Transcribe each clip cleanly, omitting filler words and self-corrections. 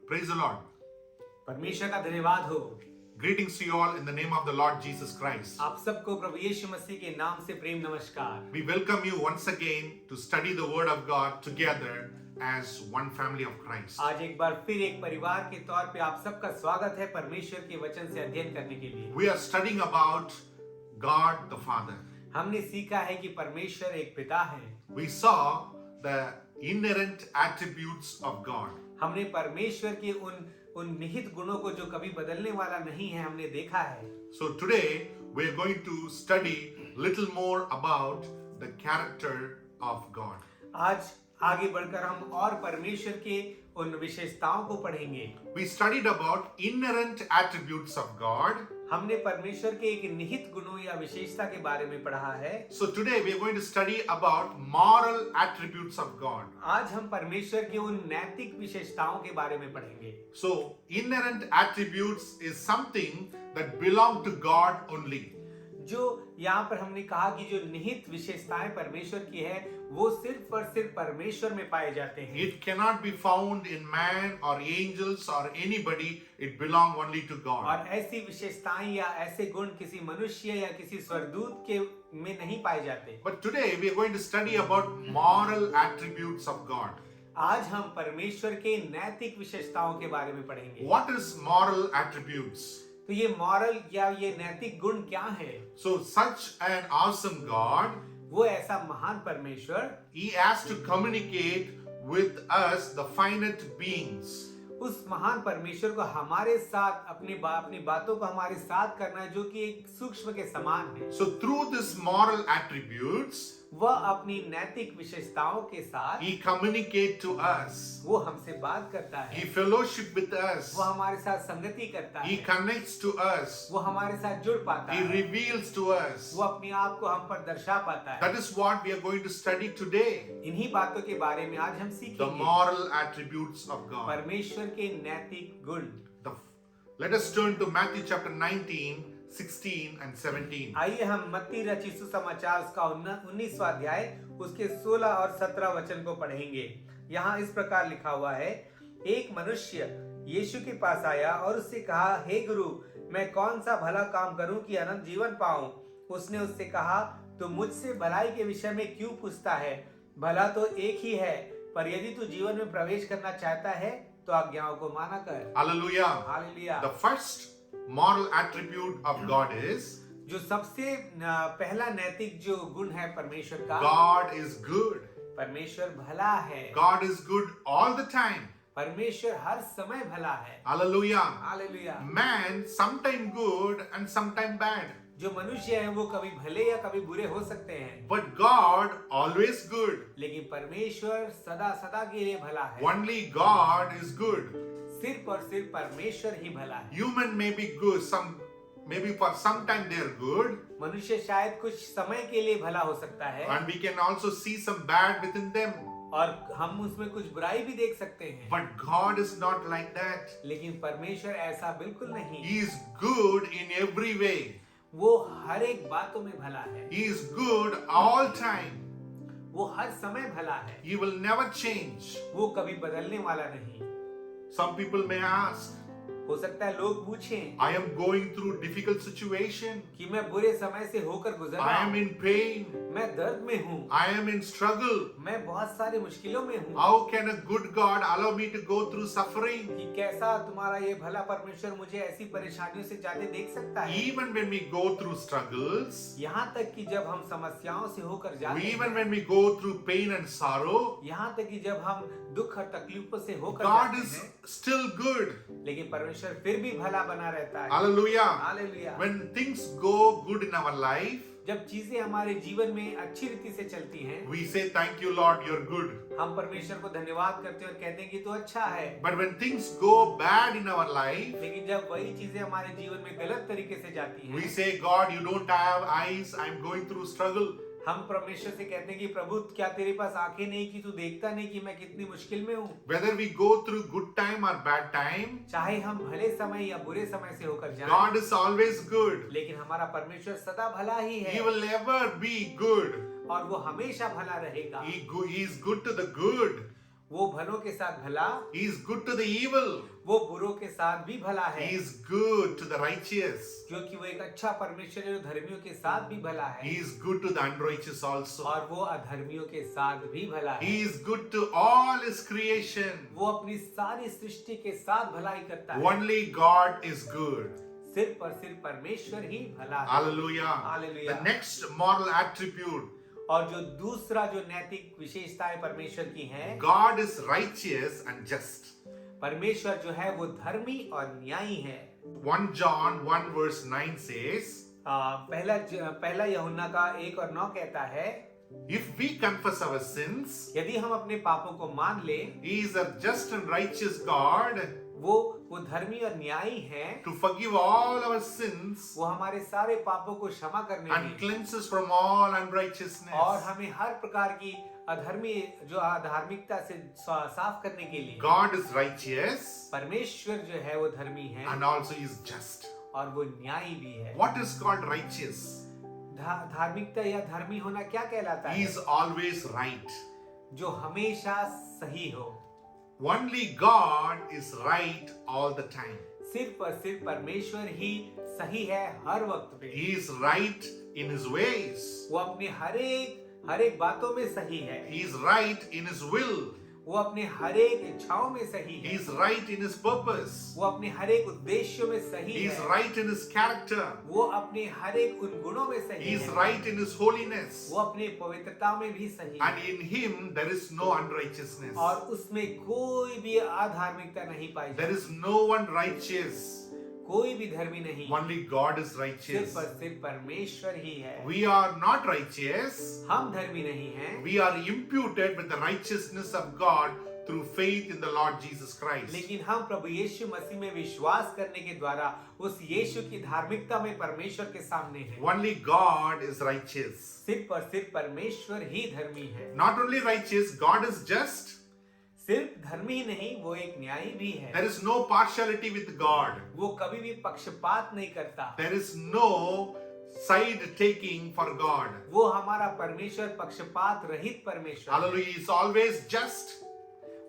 Praise the Lord. परमेश्वर का धन्यवाद हो। Greetings to you all in the name of the Lord Jesus Christ. आप सबको प्रभु यीशु मसीह के नाम से प्रेम नमस्कार। We welcome you once again to study the Word of God together as one family of Christ. आज एक बार फिर एक परिवार के तौर पे आप सबका स्वागत है परमेश्वर के वचन से अध्ययन करने के लिए। We are studying about God the Father. हमने सीखा है कि परमेश्वर एक पिता है। We saw the inherent attributes of God. हमने परमेश्वर के उन निहित गुणों को जो कभी बदलने वाला नहीं है हमने देखा है। So today we are going to study little more about the character of God. आज आगे बढ़कर हम और परमेश्वर के उन विशेषताओं को पढ़ेंगे। We studied about inherent attributes of God. हमने परमेश्वर के एक निहित गुणों या विशेषता के बारे में पढ़ा है। So today we are going to study about moral attributes of God. आज हम परमेश्वर के उन नैतिक विशेषताओं के बारे में पढ़ेंगे। So inherent attributes is something that belong to God only. जो यहाँ पर हमने कहा कि जो निहित विशेषताएं परमेश्वर की है वो सिर्फ और सिर्फ परमेश्वर में पाए जाते हैं। It cannot be found in man or angels or anybody. It belong only to God. और ऐसी विशेषताएं या ऐसे गुण किसी मनुष्य या किसी स्वर्गदूत के में नहीं पाए जाते। But today we are going to study about moral attributes of God. आज हम परमेश्वर के नैतिक विशेषताओं के बारे में पढ़ेंगे। What is moral attributes? तो ये मॉरल या ये नैतिक गुण क्या है? So such an awesome God, वो ऐसा महान परमेश्वर, He has to communicate with us, the finite beings. उस महान परमेश्वर को हमारे साथ अपनी बातों को हमारे साथ करना है जो कि एक सूक्ष्म के समान है। So through this moral attributes, वह अपनी नैतिक विशेषताओं के साथ He communicates to us. वो हमसे बात करता है, He fellowship with us. वो हमारे साथ संगति करता He है, connects to us. वो हमारे साथ जुड़ पाता He है, reveals to us. वो अपने आप को हम पर दर्शा पाता है। That is what we are going to study today. इन्हीं बातों के बारे में आज हम The सीखेंगे, moral attributes of God. परमेश्वर के नैतिक गुण। Let us turn to Matthew chapter 19, 16 and 17. आइए हम मत्ती रचित सुसमाचार उसका 19वां अध्याय उसके 16 और 17 वचन को पढ़ेंगे। यहाँ इस प्रकार लिखा हुआ है, एक मनुष्य यीशु के पास आया और उससे कहा, हे गुरु, मैं कौन सा भला काम करूं कि अनंत जीवन पाऊं? उसने उससे कहा, तू मुझसे भलाई के विषय में क्यों पूछता है? भला तो एक ही है, पर यदि तू जीवन में प्रवेश करना चाहता है तो आज्ञाओं को माना कर। Hallelujah. Hallelujah. The first moral attribute of God is जो सबसे पहला नैतिक जो गुण है परमेश्वर का, God is good. परमेश्वर भला है। God is good all the time. परमेश्वर हर समय भला है। Hallelujah. Hallelujah. Man sometime good and sometime bad. जो मनुष्य हैं वो कभी भले या कभी बुरे हो सकते हैं, But God always good. लेकिन परमेश्वर सदा सदा के लिए भला है। Only God is good. सिर्फ और सिर्फ परमेश्वर ही भला है। Human may be good. Maybe for some time they are good. मनुष्य शायद कुछ समय के लिए भला हो सकता है And we can also see some bad within them. और हम उसमें कुछ बुराई भी देख सकते हैं, But God is not like that. लेकिन परमेश्वर ऐसा बिल्कुल नहीं। He is good in every way. वो हर एक बातों में भला है, He is good all time. वो हर समय भला है, He will never change. वो कभी बदलने वाला नहीं। Some people may ask, हो सकता है लोग पूछें I am going through difficult situation. कि मैं बुरे समय से होकर गुजर रहा I am हूँ, in pain. मैं दर्द में हूँ, I am in struggle. मैं बहुत सारी मुश्किलों में हूँ। How can a good God allow me to go through suffering? कि कैसा तुम्हारा ये भला परमेश्वर मुझे ऐसी परेशानियों से जाते देख सकता है। Even when we go through struggles, यहाँ तक कि जब हम समस्याओं से होकर जाते even हैं, when we go through pain and sorrow, यहाँ तक कि जब हम दुख और तकलीफों से होकर God जाते is हैं, still good. लेकिन परमेश्वर फिर भी भला बना रहता है। Hallelujah. Hallelujah. When things go good in our life, जब चीजें हमारे जीवन में अच्छी रीति से चलती हैं, we say, thank you, Lord, you're good. हम परमेश्वर को धन्यवाद करते हैं और कहते हैं कि तू अच्छा है। But when things go bad in our life, लेकिन जब वही चीजें हमारे जीवन में गलत तरीके से जाती we हैं, say, God, you don't have eyes, I'm going through struggle. हम परमेश्वर से कहते हैं कि प्रभु क्या तेरे पास आंखें नहीं कि तू देखता नहीं कि मैं कितनी मुश्किल में हूँ। Whether we go through good time or bad time, चाहे हम भले समय या बुरे समय से होकर जाएं, God is always good. लेकिन हमारा परमेश्वर सदा भला ही है He will never be good. और वो हमेशा भला रहेगा। He is good to the good. वो भलों के साथ भला, He is good to the evil. वो बुरों के साथ भी भला है, He is good to the righteous. क्योंकि वो एक अच्छा परमेश्वर है जो धर्मियों के साथ भी भला है He is good to the unrighteous also. और वो अधर्मियों के साथ भी भला है। He is good to all his creation. वो अपनी सारी सृष्टि के साथ भलाई करता है। Only God is good. सिर्फ और सिर्फ परमेश्वर ही भला है। Hallelujah. Hallelujah. The next moral attribute, और जो दूसरा जो नैतिक विशेषताएं परमेश्वर की हैं, God is righteous and just. परमेश्वर जो है वो धर्मी और न्यायी है। 1 John 1 verse 9 says, पहला यूहन्ना का 1 और 9 कहता है, if we confess our sins, यदि हम अपने पापों को मान ले, he is a just and righteous God वो धर्मी और न्यायी है, to forgive all our sins वो हमारे सारे पापों को क्षमा करने and में cleanse us from all और unrighteousness. हमें हर प्रकार की अधर्मी जो अधार्मिकता से साफ करने के लिए God is righteous परमेश्वर जो है वो धर्मी है and also is just. और वो न्यायी भी है। What is called righteous? धार्मिकता या धर्मी होना क्या कहलाता He है? is always right. जो हमेशा सही हो। Only God is right all the time. सिर्फ और सिर्फ परमेश्वर ही सही है हर वक्त पे। He is right in his ways. वो अपने हर एक बातों में सही है। He is right in his will. वो अपने हर एक इच्छाओं में सही He है। is right in his purpose. वो अपने हर एक उद्देश्यों में सही He is है। right in his character. वो अपने हर एक उन गुणों में सही He is है। right in his holiness. वो अपने पवित्रता में भी सही And है in him there is no unrighteousness. और उसमें कोई भी अधार्मिकता नहीं पाई There जाती। is no one righteous. कोई भी धर्मी नहीं, Only God is सिर्फ righteous. और सिर्फ परमेश्वर ही है। We are not righteous. हम धर्मी नहीं हैं, We are imputed with the righteousness of God through faith in the Lord Jesus Christ. लेकिन हम प्रभु यीशु मसीह में विश्वास करने के द्वारा उस यीशु की धार्मिकता में परमेश्वर के सामने हैं। Only God is righteous. सिर्फ और सिर्फ परमेश्वर ही धर्मी है। Not only righteous, God is just. सिर्फ धर्मी ही नहीं, वो एक न्यायी भी है। There is no partiality with God. वो कभी भी पक्षपात नहीं करता। There is no side taking for God. वो हमारा परमेश्वर पक्षपात रहित परमेश्वर है। Hallelujah. He is always just.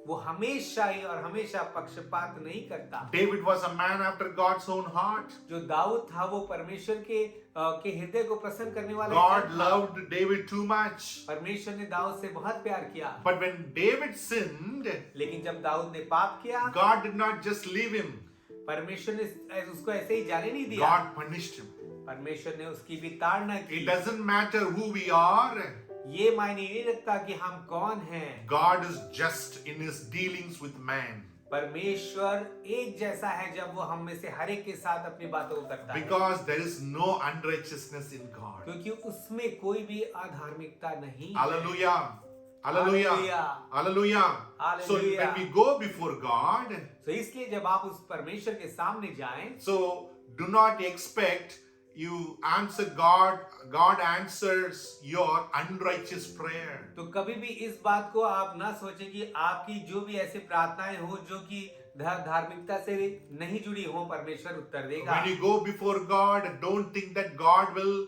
वो हमेशा ही और हमेशा पक्षपात नहीं करता। David was a man after God's own heart. जो दाऊद था वो परमेश्वर के हृदय को प्रसन्न करने वाला God था। loved David too much. परमेश्वर ने दाऊद से बहुत प्यार किया। But when David sinned, लेकिन जब दाऊद ने पाप किया, God did not just leave him. परमेश्वर ने उसको ऐसे ही जाने नहीं दिया। God punished him. परमेश्वर ने उसकी भी ताड़ना की। It doesn't matter who we are. ये मायने नहीं रखता कि हम कौन हैं। God is just in his dealings with man. परमेश्वर एक जैसा है जब वो हम में से हर एक के साथ अपनी बातों को करता है, Because there is no unrighteousness in God. क्योंकि उसमें कोई भी अधार्मिकता नहीं है। Hallelujah. Hallelujah. Hallelujah. Hallelujah. So Hallelujah. when we go before God, तो इसलिए जब आप उस परमेश्वर के सामने जाएं, so do not expect you answer God answers your unrighteous prayer. तो कभी भी इस बात को आप ना सोचें कि आपकी जो भी ऐसी प्रार्थनाएं हो जो कि धार्मिकता से नहीं जुड़ी हो, परमेश्वर उत्तर देगा। When you go before God, don't think that God will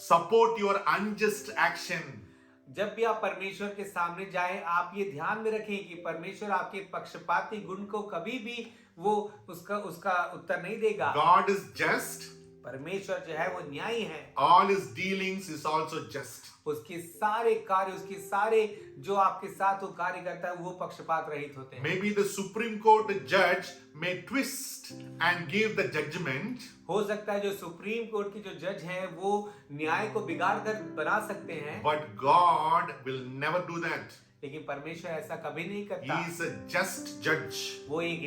support your unjust action. जब भी आप परमेश्वर के सामने जाएं, आप ये ध्यान में रखें कि परमेश्वर आपके पक्षपाती गुण को कभी भी वो उसका उत्तर नहीं देगा। God is just. परमेश्वर जो है वो न्यायी है। All his dealings is also just. उसके सारे कार्य, उसके सारे जो आपके साथ वो कार्य करता है वो पक्षपात रहित होते हैं। Maybe the Supreme Court judge may twist and give the judgment. हो सकता है जो सुप्रीम कोर्ट के जो जज हैं वो न्याय को बिगाड़ कर बना सकते हैं, But God will never do that. लेकिन परमेश्वर ऐसा कभी नहीं He करता। is a just judge. वो एक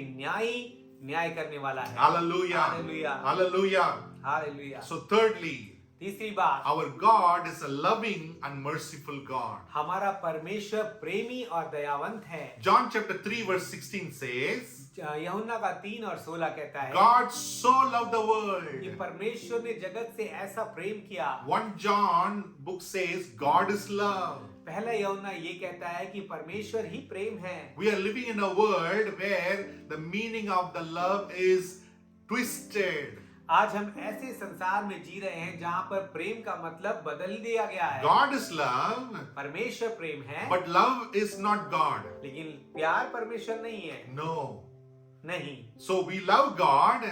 न्याय करने वाला है। Hallelujah. Hallelujah. Hallelujah. Hallelujah. So thirdly, तीसरी बात, our God is a loving and merciful God. हमारा परमेश्वर प्रेमी और दयावंत है। John chapter 3 verse 16 says, यूहन्ना का 3 और 16 कहता है God so loved the कि world. परमेश्वर ने जगत से ऐसा प्रेम किया। 1 John book says God is love. पहला यूहन्ना ये कहता है कि परमेश्वर ही प्रेम है। We are living in a world where the meaning of the love is twisted. आज हम ऐसे संसार में जी रहे हैं जहां पर प्रेम का मतलब बदल दिया गया है। God is love, परमेश्वर प्रेम है, but love is not God. लेकिन प्यार परमेश्वर नहीं है। No. नहीं, So we love God.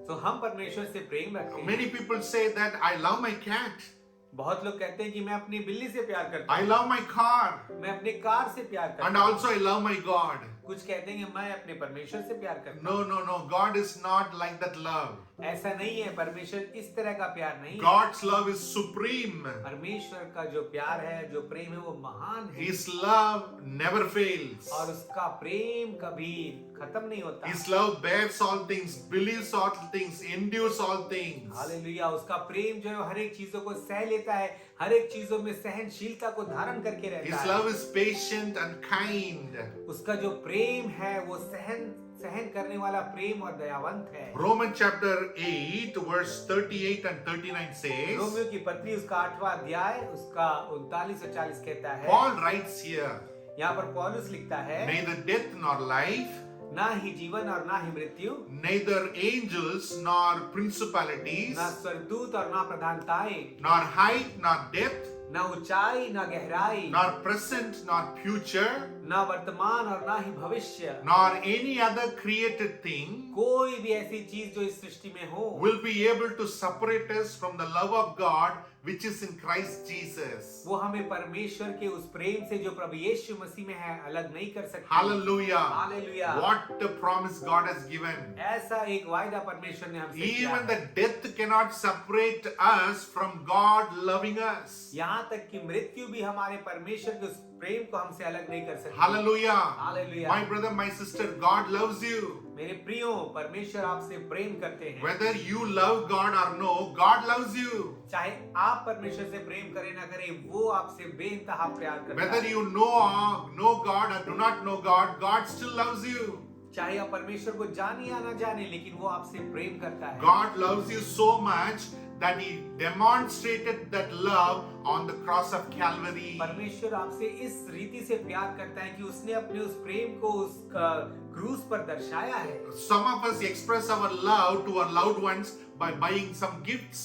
तो हम परमेश्वर से प्रेम रखते हैं। Many people say that I love my cat. बहुत लोग कहते हैं कि मैं अपनी बिल्ली से प्यार करता I हूँ, love my car. मैं अपने कार से प्यार करता And हूँ। also I love my God. कुछ कहते हैं कि मैं अपने परमेश्वर से प्यार करता No, no, no. God is not like that love. हूँ। ऐसा नहीं है, परमेश्वर इस तरह का प्यार नहीं है। God's love is supreme. परमेश्वर का जो प्यार है, जो प्रेम है, वो महान है His love never fails. और उसका प्रेम कभी खत्म नहीं होता। His love bears all things, believes all things, endures all things. Hallelujah, उसका प्रेम जो है हर एक चीजों को सह लेता है, हर एक चीजों में सहनशीलता को धारण करके रहता His है। love is patient and kind. उसका जो प्रेम है वो सहन करने वाला प्रेम और दयावंत है। Romans chapter 8 verse 38 and 39 says, Romeo की पत्री उसका 8वां अध्याय उसका 39 और 40 कहता है। Paul writes here, यहाँ पर पौलुस लिखता है, neither death nor life, ना ही जीवन और ना ही मृत्यु, neither angels nor principalities, ना स्वर्गदूत और ना प्रधानताएं, nor height nor depth, ना ऊंचाई ना गहराई, nor present nor future, ना वर्तमान और ना ही भविष्य, nor any other created thing कोई भी ऐसी चीज जो इस सृष्टि में हो will be able to separate us from the love of God which is in Christ Jesus. वो हमें परमेश्वर के उस प्रेम से जो प्रभु यीशु मसीह में है अलग नहीं कर सकती। Hallelujah. Hallelujah. What a promise God has given. ऐसा एक वायदा परमेश्वर ने हमसे किया Even है। the death cannot separate us from God loving us. यहाँ तक कि मृत्यु भी हमारे परमेश्वर के उस प्रेम को हमसे अलग नहीं कर सकती। Hallelujah. Hallelujah. My brother, my sister, God loves you. मेरे प्रियो, परमेश्वर आपसे प्रेम करते हैं। Whether you love God or no, God loves you. चाहे आप परमेश्वर से प्रेम करें ना करें, वो आपसे बेइंतहा प्यार करता Whether है। you know God or do not know God, God still loves you. चाहे आप परमेश्वर को जाने या ना जाने, लेकिन वो आपसे प्रेम करता है। God loves you so much that He demonstrated that love on the cross of Calvary. परमेश्वर आपसे इस रीति से प्यार करता है कि उसने अपने उस प्रेम को उस क्रूस पर दर्शाया है। Some of us express our love to our loved ones by buying some gifts.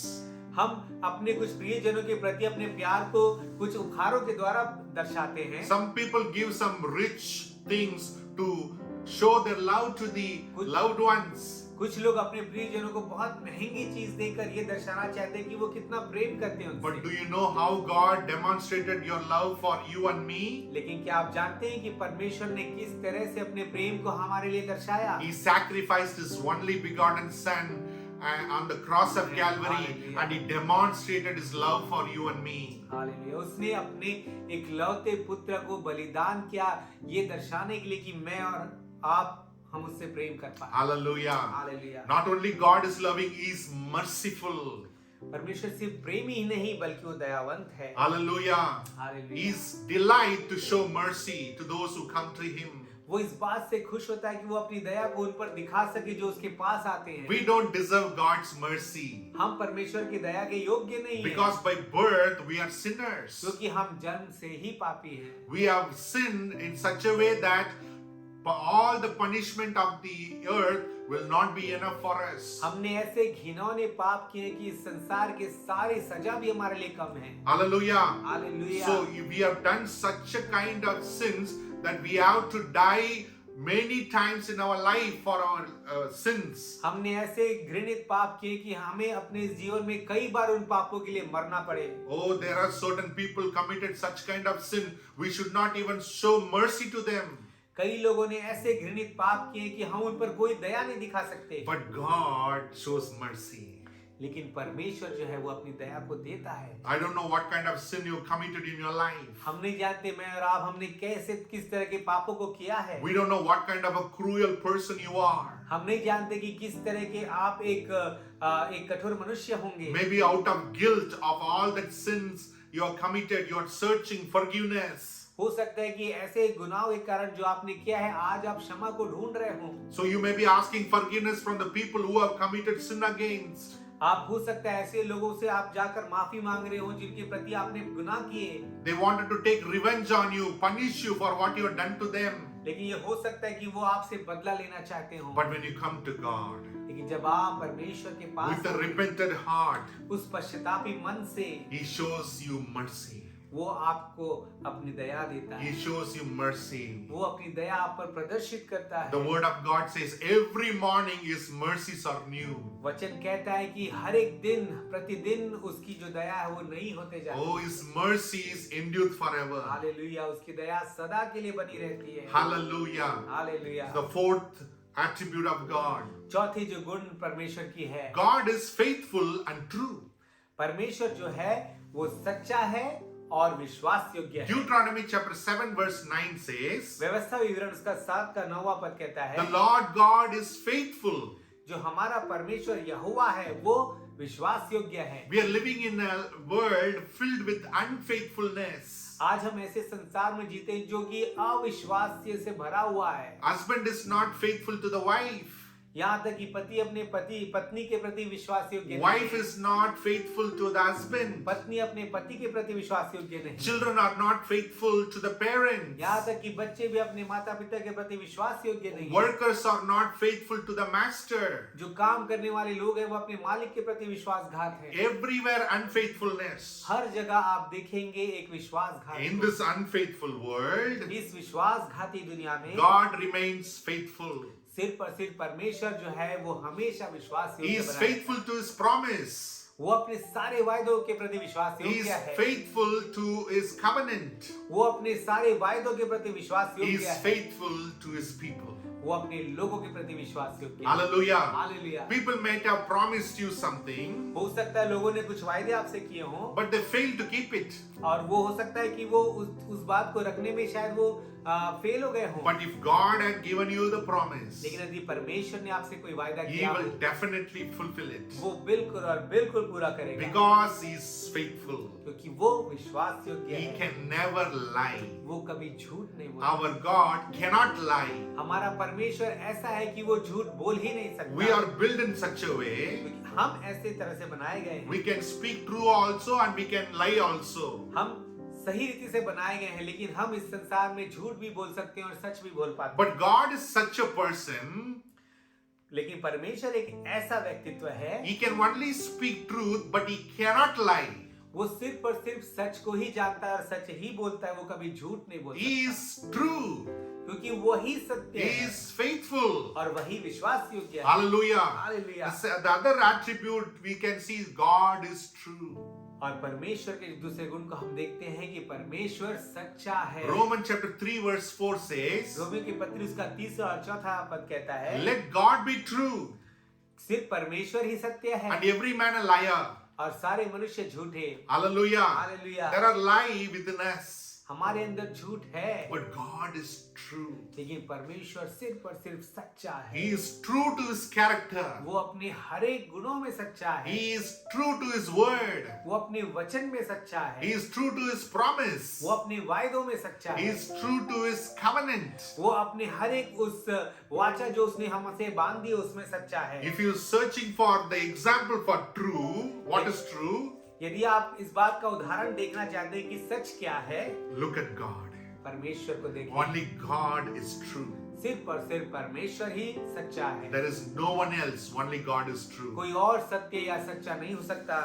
हम अपने कुछ प्रियजनों के प्रति अपने प्यार को कुछ उपहारों के द्वारा दर्शाते हैं। Some people give some rich things to show their love to the loved ones. कुछ लोग अपने प्रियजनों को बहुत महंगी चीज देकर ये दर्शाना चाहते हैं कि वो कितना प्रेम करते हैं But do उनसे। you know how God demonstrated your love for you and me? लेकिन क्या आप जानते हैं कि परमेश्वर ने किस तरह से अपने प्रेम को हमारे लिए दर्शाया? He sacrificed His only begotten Son on the cross of Calvary, Hallelujah. and He demonstrated His love for you and me. Hallelujah. उसने अपने इकलौते पुत्र को बलिदान किया ये दर्शाने के लिए कि मैं और आप हम उससे प्रेम कर पाए। Hallelujah. Hallelujah. Not only God is loving, He is merciful. परमेश्वर सिर्फ प्रेमी ही नहीं बल्कि वो दयावंत है। Hallelujah. Hallelujah. His delight to show mercy to those who come to Him. वो इस बात से खुश होता है कि वो अपनी दया को उन पर दिखा सके जो उसके पास आते हैं। We don't deserve God's mercy हम परमेश्वर की दया के योग्य नहीं हैं, because by birth we are sinners. क्योंकि हम जन्म से ही पापी हैं। We have sinned in such a way that all the punishment of the earth will not be enough for us. हमने ऐसे घिनौने पाप किए कि इस संसार के सारे सजा भी हमारे लिए कम है। Hallelujah. Hallelujah. So we have done such a kind of sins that we have to die many times in our life for our sins. हमने ऐसे घृणित पाप किए कि हमें अपने जीवन में कई बार उन पापों के लिए मरना पड़े। Oh, there are certain people committed such kind of sin. We should not even show mercy to them. कई लोगों ने ऐसे घृणित पाप किए कि हम उन पर कोई दया नहीं दिखा सकते। But God shows mercy. लेकिन परमेश्वर जो है वो अपनी दया को देता है। I don't know what kind of sin you committed in your life. हम नहीं जानते मैं और आप हमने कैसे किस तरह के पापों को किया है। We don't know what kind of a cruel person you are. हम नहीं जानते कि किस तरह के आप एक कठोर मनुष्य होंगे। Maybe out of guilt of all that sins you have committed, you are searching forgiveness. हो सकता है कि ऐसे गुनाहों के कारण जो आपने किया है आज आप क्षमा को ढूंढ रहे हो। So you may be asking forgiveness from the people who have committed sin against. आप हो सकता है ऐसे लोगों से आप जाकर माफी मांग रहे हो जिनके प्रति आपने गुनाह किए। They wanted to take revenge on you, punish you for what you have done to them. लेकिन ये हो सकता है कि वो आपसे बदला लेना चाहते हो। But when you come to God लेकिन जब आप परमेश्वर के पास with a repentant heart, उस पश्चातापी मन से, He shows you mercy. वो आपको अपनी दया देता He है, shows you mercy. वो अपनी दया आप पर प्रदर्शित करता The है। word of God says every morning His mercies are new. वचन कहता है कि हर एक दिन प्रतिदिन उसकी जो दया है वो नई होते जाती Oh, है। His mercies endure forever. Hallelujah, उसकी दया सदा के लिए बनी रहती है। Hallelujah. Hallelujah. The fourth attribute of God. चौथी जो गुण परमेश्वर की है, God is faithful and true. परमेश्वर जो है वो सच्चा है और विश्वास योग्य है। Deuteronomy chapter 7 verse 9 says, व्यवस्था विवरण उसका 7 का 9वां पद कहता है, the Lord God is faithful. जो हमारा परमेश्वर यहोवा है वो विश्वास योग्य है। We are living in a world filled with unfaithfulness. आज हम ऐसे संसार में जीते हैं जो कि अविश्वास से भरा हुआ है। Husband is not faithful to the wife. यहाँ तक कि पति अपने पत्नी के प्रति विश्वास योग्य नहीं Wife है। is not faithful to the husband. पत्नी अपने पति के प्रति विश्वास योग्य नहीं। Children are not faithful to the parents. यहाँ तक कि बच्चे भी अपने माता पिता के प्रति विश्वास योग्य नहीं। Workers are not faithful to the master. जो काम करने वाले लोग हैं वो अपने मालिक के प्रति विश्वासघात हैं। Everywhere unfaithfulness. हर जगह आप देखेंगे एक विश्वासघात। In this unfaithful world, इस विश्वासघाती दुनिया में God remains faithful. सिर्फ और सिर्फ परमेश्वर जो है वो हमेशा विश्वास He योग्य is बना है। faithful to His promise. वो अपने सारे वायदों के प्रति विश्वास He is योग्य है। faithful to His covenant. वो अपने सारे वायदों के प्रति विश्वास He is योग्य है। faithful to His people. वो अपने लोगों के प्रति विश्वास योग्य है। Hallelujah. Hallelujah. People may have promised you something, हो सकता है लोगों ने कुछ वायदे आपसे किए हों but they failed to keep it. और वो हो सकता है कि वो उस बात को रखने में शायद वो फेल हो गए हों। But if God had given you the promise, लेकिन यदि परमेश्वर ने आपसे कोई वायदा He किया will हो, definitely fulfill it. वो बिल्कुल और बिल्कुल पूरा करेगा, Because He is faithful. क्योंकि वो विश्वास योग्य He है। can never lie. वो कभी झूठ नहीं बोलता। Our God cannot lie. हमारा परमेश्वर ऐसा है कि वो झूठ बोल ही नहीं सकता। We are built in such a way, क्योंकि हम ऐसे तरह से बनाए गए हैं। we can speak true also and we can lie also. हम सही रीति से बनाए गए हैं, लेकिन हम इस संसार में झूठ भी बोल सकते हैं और सच भी बोल पाते हैं। But God is such a person, लेकिन परमेश्वर एक ऐसा व्यक्तित्व है, He can only speak truth, but He cannot lie. वो सिर्फ और सिर्फ सच को ही जानता है और सच ही बोलता है, वो कभी झूठ नहीं बोलता। He is true. क्योंकि वही सत्य He है is faithful. और वही विश्वास योग्य है। Hallelujah. Hallelujah. The other attribute we can see is God is true. और परमेश्वर के दूसरे गुण को हम देखते हैं कि परमेश्वर सच्चा है। Romans chapter 3 verse 4 says, Romeo की पत्री उसका 3 और 4 पद कहता है, let God be true सिर्फ परमेश्वर ही सत्य है and every man a liar. और सारे मनुष्य झूठे। Hallelujah. Hallelujah. There are lies within us, हमारे अंदर झूठ है, but God is true. लेकिन परमेश्वर सिर्फ और सिर्फ सच्चा है। He is true to His character. वो अपने हर एक गुणों में सच्चा है। He is true to His word. वो अपने वचन में सच्चा है। He is true to His promise. वो अपने वायदों में सच्चा He है। is true to His covenant. वो अपने हर एक उस वाचा जो उसने हमसे बांध दी उसमें सच्चा है। If you're searching for the example for true, what is true? यदि आप इस बात का उदाहरण देखना चाहते हैं कि सच क्या है, Look at God. परमेश्वर को देखिए। Only God is true. सिर्फ और सिर्फ परमेश्वर ही सच्चा है। There is no one else. Only God is true. कोई और सत्य या सच्चा नहीं हो सकता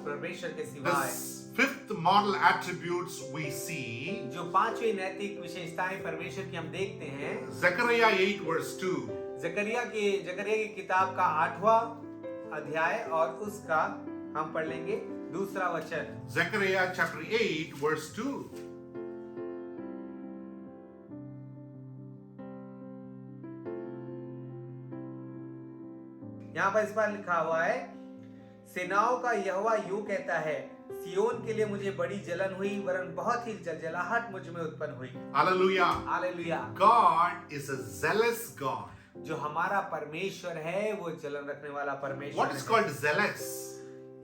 परमेश्वर के सिवाय। The fifth moral attributes we see, जो 5वीं नैतिक विशेषताएं परमेश्वर की हम देखते हैं, Zechariah 8 verse 2. जकरिया की किताब का 8वां अध्याय और उसका हम पढ़ लेंगे 2 वचन। Zechariah chapter 8 verse 2. यहाँ पर इस बार लिखा हुआ है, सेनाओं का यहोवा यूं कहता है, सियोन के लिए मुझे बड़ी जलन हुई, वरन बहुत ही जलजलाहट मुझ में उत्पन्न हुई। Hallelujah. Hallelujah. God is a zealous God. जो हमारा परमेश्वर है वो जलन रखने वाला परमेश्वर What is है। called zealous?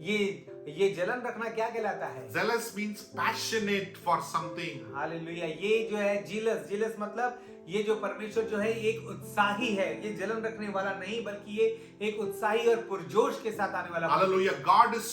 ये जलन रखना क्या कहलाता है? Zealous means passionate for something. Hallelujah. ये जो है जीलस मतलब ये जो परमेश्वर जो है एक उत्साही है, ये जलन रखने वाला नहीं बल्कि ये एक उत्साही और पुरजोश के साथ आने वाला Hallelujah. God is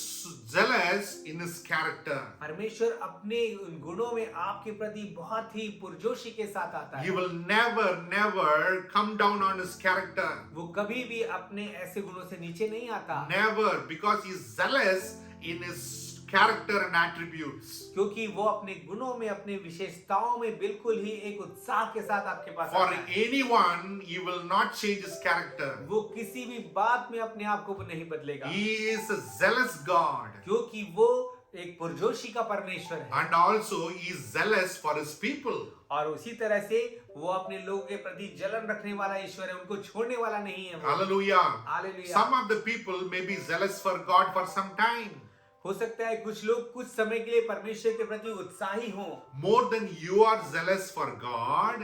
zealous in his character. परमेश्वर अपने उन गुणों में आपके प्रति बहुत ही पुरजोशी के साथ आता He है। will never come down on his character. वो कभी भी अपने ऐसे गुणों से नीचे नहीं आता, Never, because he is zealous in his character and attributes. क्योंकि वो अपने गुणों में, अपने विशेषताओं में बिल्कुल ही एक उत्साह के साथ आपके पास For आता है। anyone, he will not change his character. वो किसी भी बात में अपने आप को नहीं बदलेगा, He is a zealous God. क्योंकि वो एक पुरजोशी का परमेश्वर है। And also, he is zealous for his people. और उसी तरह से वो अपने लोगों के प्रति जलन रखने वाला ईश्वर है, उनको छोड़ने वाला नहीं है वो। Hallelujah. Hallelujah. Some of the people may be zealous for God for some time. हो सकता है कुछ लोग कुछ समय के लिए परमेश्वर के प्रति उत्साही हों, More than you are zealous for God,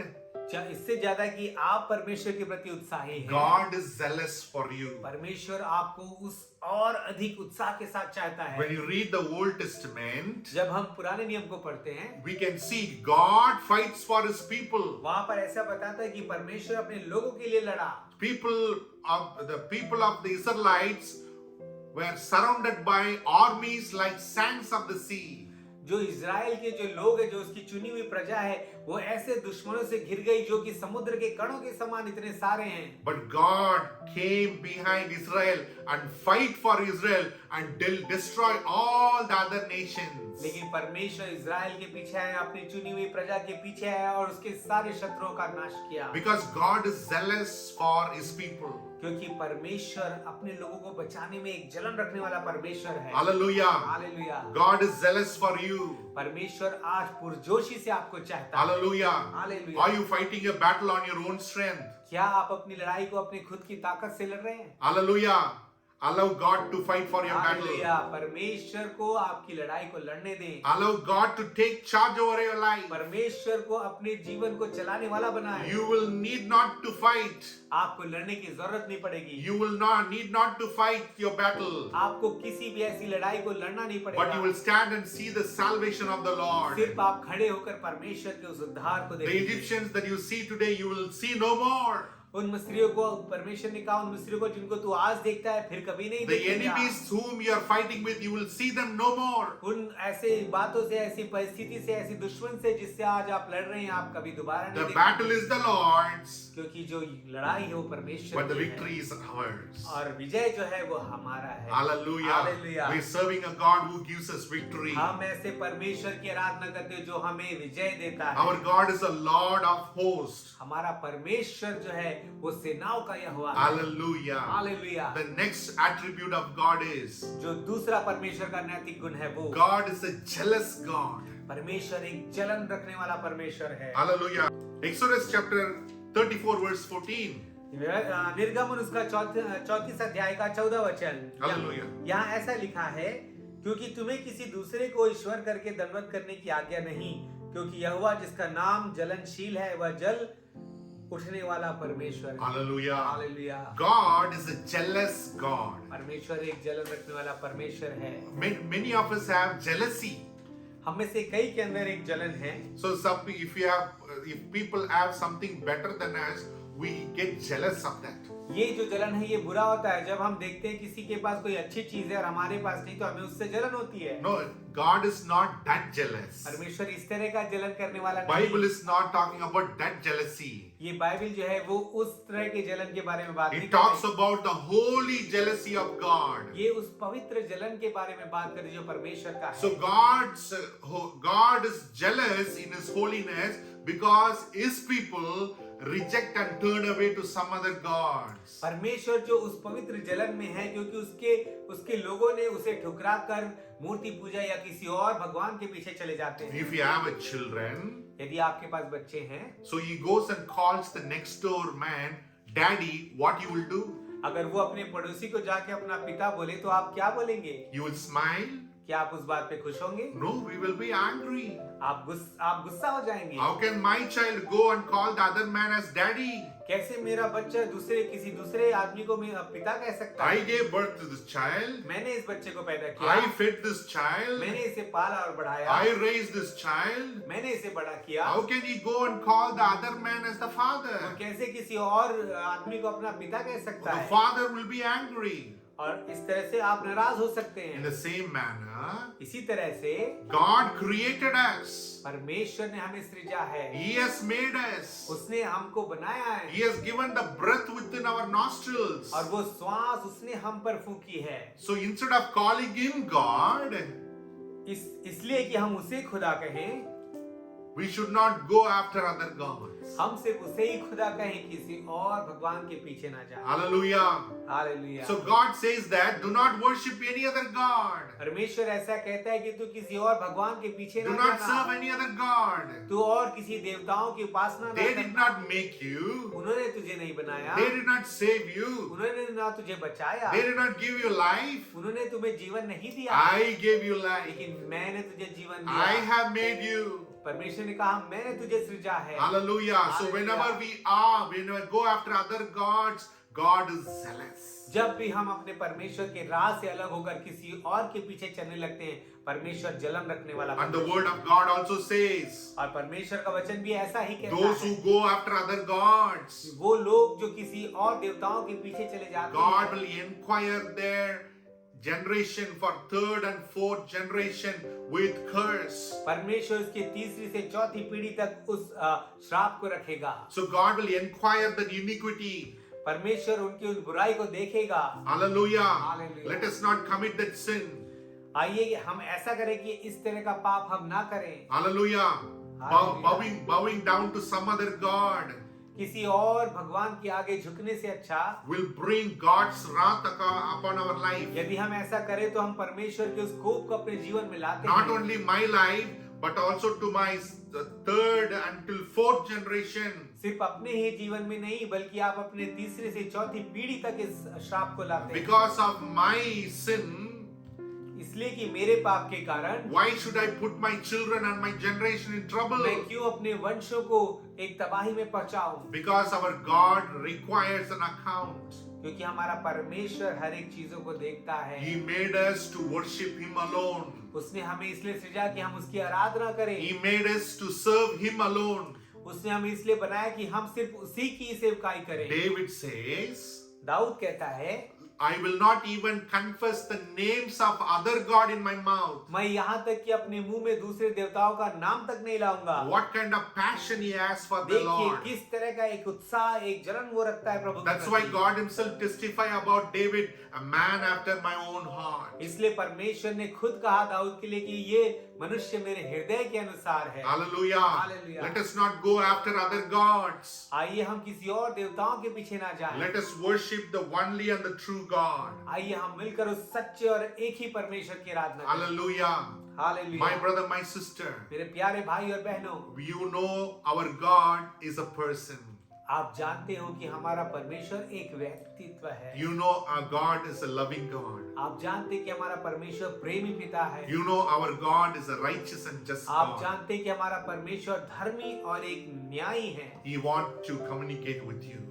इससे ज्यादा कि आप परमेश्वर के प्रति उत्साही हैं। God is zealous for you. परमेश्वर आपको उस और अधिक उत्साह के साथ चाहता है। When you read the Old Testament, जब हम पुराने नियम को पढ़ते हैं, we can see God fights for his people. वहां पर ऐसा बताता है कि परमेश्वर अपने लोगों के लिए लड़ा। The people of the Israelites were surrounded by armies like sands of the sea. जो इज़राइल के जो लोग हैं, जो उसकी चुनी हुई प्रजा है, वो ऐसे दुश्मनों से घिर गई जो कि समुद्र के कणों के समान इतने सारे हैं। But God came behind Israel and fight for Israel and destroy all the other nations. लेकिन परमेश्वर इज़राइल के पीछे आया, अपनी चुनी हुई प्रजा के पीछे आया और उसके सारे शत्रुओं का नाश किया। Because God is zealous for his people. क्योंकि परमेश्वर अपने लोगों को बचाने में एक जलन रखने वाला परमेश्वर है। Hallelujah. Hallelujah. God is zealous for you. परमेश्वर आज पुरजोशी से आपको चाहता है। Hallelujah. Hallelujah. Are you fighting a battle on your own strength? क्या आप अपनी लड़ाई को अपनी खुद की ताकत से लड़ रहे हैं? Hallelujah. Allow God to fight for your battle. Hallelujah. परमेश्वर को आपकी लड़ाई को लड़ने दें। Allow God to take charge over your life. परमेश्वर को अपने जीवन को चलाने वाला बनाए। You will need not to fight. आपको लड़ने की जरूरत नहीं पड़ेगी। You will need not to fight your battle. आपको किसी भी ऐसी लड़ाई को लड़ना नहीं But you पड़ेगा। will stand and see the salvation of the Lord. सिर्फ आप खड़े होकर परमेश्वर के उस उद्धार को The देखेंगे। Egyptians that you see today, you will see no more. उन मिस्रियों को परमेश्वर ने कहा, उन मिस्रियों को जिनको तू आज देखता है फिर कभी नहीं The देखेगा। enemies whom you are fighting with, you will see them no more. उन ऐसे बातों से, ऐसी परिस्थिति से, ऐसी दुश्मन से जिससे आज आप लड़ रहे हैं, आप कभी दोबारा नहीं The देखेंगे। battle is the Lord's, क्योंकि जो लड़ाई है वो परमेश्वर but the की है victory is ours. और विजय जो है वो हमारा है। Hallelujah. Hallelujah. We're serving a God who gives us victory. हम ऐसे परमेश्वर की आराधना करते हैं जो हमें विजय देता है। Our God is a Lord of hosts. हमारा परमेश्वर जो है वो सेनाओं का यहोवा है। Hallelujah. Hallelujah. The next attribute of God is जो दूसरा परमेश्वर का नैतिक गुण है वो God is a jealous God. परमेश्वर एक जलन रखने वाला परमेश्वर है। Hallelujah. Exodus chapter 34 verse 14. निर्गमन उसका 34 अध्याय का 14 वचन। Hallelujah. यहाँ ऐसा लिखा है, क्योंकि तुम्हें किसी दूसरे को ईश्वर करके दंडवत करने की आज्ञा नहीं, क्योंकि यहोवा जिसका नाम जलनशील है वह जल उठने वाला परमेश्वर है। Hallelujah. Hallelujah. God is a jealous God. परमेश्वर एक जलन रखने वाला परमेश्वर है। Many of us have jealousy. हम में से कई के अंदर एक जलन है। So if people have something better than us, we get jealous of that. ये जो जलन है ये बुरा होता है जब हम देखते हैं किसी के पास कोई अच्छी चीज है और हमारे पास नहीं, तो हमें उससे जलन होती है। No, God is not that jealous. परमेश्वर इस तरह का जलन करने वाला Bible नहीं। is not talking about that jealousy. ये बाइबल जो है वो उस तरह के जलन के बारे में बात नहीं It कर talks रही। about the holy jealousy of God. ये उस पवित्र जलन के बारे में बात कर रही जो परमेश्वर का है। So God is jealous in his holiness because his people reject and turn away to some other gods. परमेश्वर जो उस पवित्र जलन में है क्योंकि उसके लोगों ने उसे ठुकरा कर मूर्ति पूजा या किसी और भगवान के पीछे चले जाते हैं। If you have a children, यदि आपके पास बच्चे हैं, so he goes and calls the next door man, Daddy, what you will do? अगर वो अपने पड़ोसी को जाके अपना पिता बोले तो आप क्या बोलेंगे? You will smile, क्या आप उस बात पे खुश होंगे? No, we will be angry. आप गुस्सा हो जाएंगे। How can my child go and call the other man as daddy? कैसे मेरा बच्चा किसी दूसरे आदमी को मेरा पिता कह सकता I है? gave birth to this child. मैंने इस बच्चे को पैदा किया, I fed this child. मैंने इसे पाला और बढ़ाया, I raised this child. मैंने इसे बड़ा किया। How can he go and call the other man as the तो father? कैसे किसी और आदमी को अपना पिता कह सकता The है? father will be angry. और इस तरह से आप नाराज हो सकते In हैं। the same manner, इसी तरह से God created us. परमेश्वर ने हमें सृजा है, He has made us. उसने हमको बनाया है, He has given the breath within our nostrils. और वो श्वास उसने हम पर फूकी है। So instead of calling him God, इसलिए कि हम उसे खुदा कहें, we should not go after other gods. हम सिर्फ उसे ही खुदा कहें, किसी और भगवान के पीछे ना जाएं। Hallelujah. Hallelujah. So God says that do not worship any other God. परमेश्वर ऐसा कहता है कि तू किसी और भगवान के पीछे Do ना not serve जाना, any other God. तू और किसी देवताओं की उपासना ना They did करना। not make you. उन्होंने तुझे नहीं बनाया, They did not save you. उन्होंने ना तुझे बचाया, They did not give you life. उन्होंने तुम्हें जीवन नहीं दिया, I gave you life. लेकिन मैंने तुझे जीवन I दिया। have made you. परमेश्वर ने कहा मैंने तुझे सृजा है। Hallelujah. So whenever we go after other gods, God is jealous. जब भी हम अपने परमेश्वर के राह से अलग होकर किसी और के पीछे चलने लगते हैं, परमेश्वर जलन रखने वाला And the परमेश्वर word of God also says, और परमेश्वर का वचन भी ऐसा ही कहता those who है, go after other gods, वो लोग जो किसी और देवताओं के पीछे चले जाते God हैं, will inquire their generation for third and fourth generation with curse. परमेश्वर उसके तीसरी से चौथी पीढ़ी तक उस श्राप को रखेगा। So God will inquire the iniquity. परमेश्वर उनकी उस बुराई को देखेगा। Hallelujah. Hallelujah. Let us not commit that sin. आइए कि हम ऐसा करें कि इस तरह का पाप हम ना करें। Hallelujah. Hallelujah. Bowing down to some other God किसी और भगवान के आगे झुकने से अच्छा will bring God's wrath upon our life. यदि हम ऐसा करें तो हम परमेश्वर के उस कोप को अपने जीवन में लाते Not हैं। only my life, but also to my third until fourth generation. सिर्फ अपने ही जीवन में नहीं बल्कि आप अपने तीसरे से चौथी पीढ़ी तक इस श्राप को लाते हैं। Because of my sin, इसलिए कि मेरे पाप के कारण why should I put my children and my generation in trouble? मैं क्यों अपने वंशों को एक तबाही में पहुंचाऊं? Because our God requires an account. क्योंकि हमारा परमेश्वर हर एक चीजों को देखता है। He made us to worship Him alone. उसने हमें इसलिए सृजा कि हम उसकी आराधना करें। He made us to serve Him alone. उसने हमें इसलिए बनाया कि हम सिर्फ उसी की सेवकाई करें। David says, दाऊद कहता है, I will not even confess the names of other God in my mouth. मैं यहाँ तक कि अपने मुंह में दूसरे देवताओं का नाम तक नहीं लाऊंगा। What kind of passion he has for the देखिए Lord. किस तरह का एक उत्साह, एक जलन वो रखता है प्रभु के That's why प्रति। God Himself testify about David, a man after my own heart. इसलिए परमेश्वर ने खुद कहा दाऊद के लिए कि ये मनुष्य मेरे हृदय के अनुसार है। Hallelujah. Hallelujah. Let us not go after other gods. आइए हम किसी और देवताओं के पीछे ना जाएं। Let us worship the only and the true God. आइए हम मिलकर उस सच्चे और एक ही परमेश्वर की आराधना करें। Hallelujah. Hallelujah. My brother, my sister, मेरे प्यारे भाई और बहनों, you know our God is a person. आप जानते हो कि हमारा परमेश्वर एक व्यक्तित्व है। You know our God is a loving God. आप जानते कि हमारा परमेश्वर प्रेमी पिता है। You know our God is a righteous and just आप God. जानते कि हमारा परमेश्वर धर्मी और एक न्यायी है। He wants to communicate with you.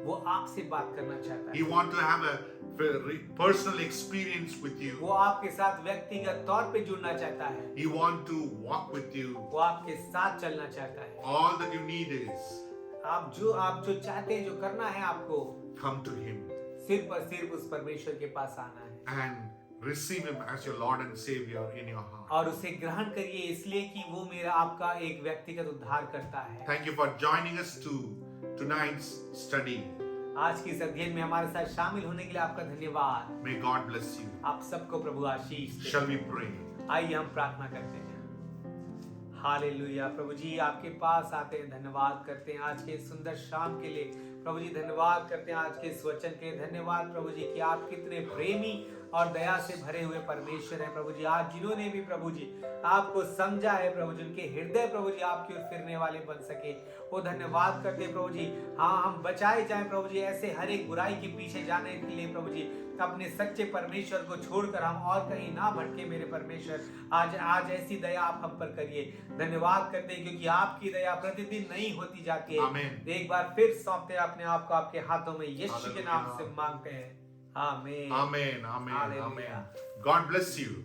वो आपसे बात करना चाहता He है। wants to have a very personal experience with you. वो आपके साथ व्यक्तिगत तौर पे जुड़ना चाहता है। He wants to walk with you. वो आपके साथ चलना चाहता है। All that you need is आप जो चाहते हैं, जो करना है आपको, come to Him सिर्फ और सिर्फ उस परमेश्वर के पास आना है and receive Him as your Lord and Savior in your heart. और उसे ग्रहण करिए, इसलिए कि वो मेरा आपका एक व्यक्तिगत उद्धार करता है। Thank you for joining us to tonight's study. आज की इस अध्ययन में हमारे साथ शामिल होने के लिए आपका धन्यवाद। May God bless you. आप सबको प्रभु आशीष दे। Shall we pray? आइए हम प्रार्थना करते हैं। हालेलुया। प्रभु जी आपके पास आते हैं, धन्यवाद करते हैं आज के सुंदर शाम के लिए। प्रभु जी धन्यवाद करते हैं आज के इस वचन के। धन्यवाद प्रभु जी कि आप कितने प्रेमी और दया से भरे हुए परमेश्वर है प्रभु जी। आज जिन्होंने भी प्रभु जी आपको समझा है प्रभु जी, उनके हृदय प्रभु जी आपकी ओर फिरने वाले बन सके, वो धन्यवाद करते प्रभु जी। हाँ, हम बचाए जाए प्रभु जी ऐसे हर एक बुराई के पीछे जाने के लिए प्रभु जी, अपने सच्चे परमेश्वर को छोड़कर हम और कहीं ना भटके मेरे परमेश्वर। आज ऐसी दया आप हम पर करिए। धन्यवाद करते हैं क्योंकि आपकी दया प्रतिदिन नई होती जाती है। आमीन। एक बार फिर सौंपते हैं अपने आप को आपके हाथों में, यीशु के नाम से मांगते हैं, आमीन। Amen. Amen. Hallelujah. Amen. God bless you.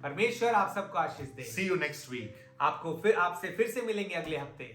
परमेश्वर आप सबको आशीष दे। See you next week. आपसे फिर से मिलेंगे अगले हफ्ते।